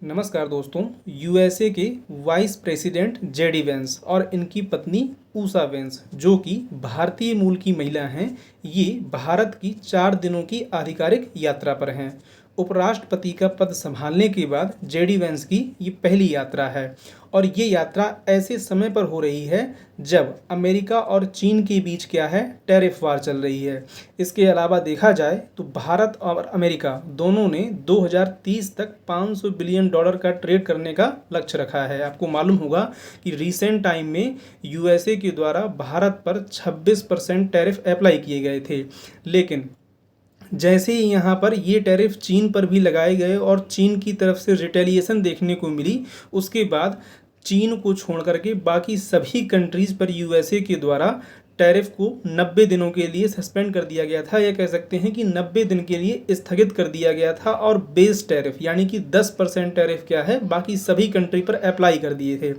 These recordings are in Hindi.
नमस्कार दोस्तों। यूएसए के वाइस प्रेसिडेंट जेडी वेंस और इनकी पत्नी ऊषा वेंस, जो कि भारतीय मूल की महिला हैं, ये भारत की 4 दिनों की आधिकारिक यात्रा पर हैं। उपराष्ट्रपति का पद संभालने के बाद जेडी वेंस की ये पहली यात्रा है और ये यात्रा ऐसे समय पर हो रही है जब अमेरिका और चीन के बीच क्या है, टैरिफ वार चल रही है। इसके अलावा देखा जाए तो भारत और अमेरिका दोनों ने 2030 तक $500 बिलियन का ट्रेड करने का लक्ष्य रखा है। आपको मालूम होगा कि रिसेंट टाइम में यूएसए के द्वारा भारत पर 26% टैरिफ अप्लाई किए गए थे, लेकिन जैसे ही यहाँ पर ये टैरिफ चीन पर भी लगाए गए और चीन की तरफ से रिटेलिएशन देखने को मिली, उसके बाद चीन को छोड़ करके बाकी सभी कंट्रीज़ पर यूएसए के द्वारा टैरिफ को 90 दिनों के लिए सस्पेंड कर दिया गया था, या कह सकते हैं कि 90 दिन के लिए स्थगित कर दिया गया था। और बेस टैरिफ यानी कि 10% टैरिफ क्या है, बाकी सभी कंट्री पर अप्लाई कर दिए थे।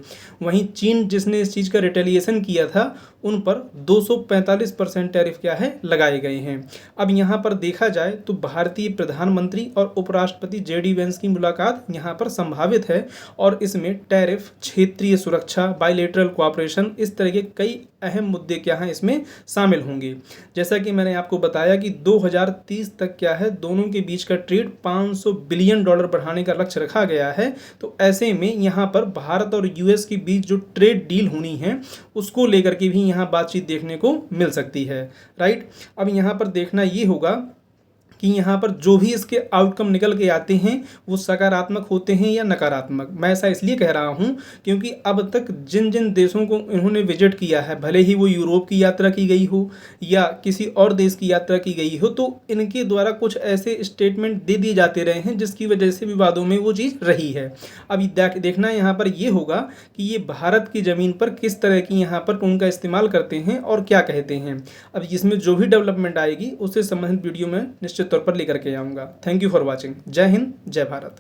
वहीं चीन, जिसने इस चीज़ का रिटेलिएशन किया था, उन पर 245% टैरिफ क्या है, लगाए गए हैं। अब यहाँ पर देखा जाए तो भारतीय प्रधानमंत्री और उपराष्ट्रपति जेडी वेंस की मुलाकात यहाँ पर संभावित है और इसमें टैरिफ, क्षेत्रीय सुरक्षा, बायलैटरल कोऑपरेशन, इस तरह के कई अहम मुद्दे क्या हैं इसमें शामिल होंगे। जैसा कि मैंने आपको बताया कि 2030 तक क्या है, दोनों के बीच का ट्रेड $500 बिलियन बढ़ाने का लक्ष्य रखा गया है। तो ऐसे में यहाँ पर भारत और यूएस के बीच जो ट्रेड डील होनी है, उसको लेकर के भी यहाँ बातचीत देखने को मिल सकती है। राइट। अब यहाँ पर देखना ये होगा कि यहाँ पर जो भी इसके आउटकम निकल के आते हैं वो सकारात्मक होते हैं या नकारात्मक। मैं ऐसा इसलिए कह रहा हूँ क्योंकि अब तक जिन जिन देशों को इन्होंने विजिट किया है, भले ही वो यूरोप की यात्रा की गई हो या किसी और देश की यात्रा की गई हो, तो इनके द्वारा कुछ ऐसे स्टेटमेंट दे दिए जाते रहे हैं जिसकी वजह से विवादों में वो चीज़ रही है। अब देखना यहाँ पर ये होगा कि ये भारत की ज़मीन पर किस तरह की यहाँ पर उनका इस्तेमाल करते हैं और क्या कहते हैं। अब इसमें जो भी डेवलपमेंट आएगी उससे संबंधित वीडियो में निश्चित तौर पर लेकर के आऊँगा। Thank you for watching. जय हिंद, जय भारत।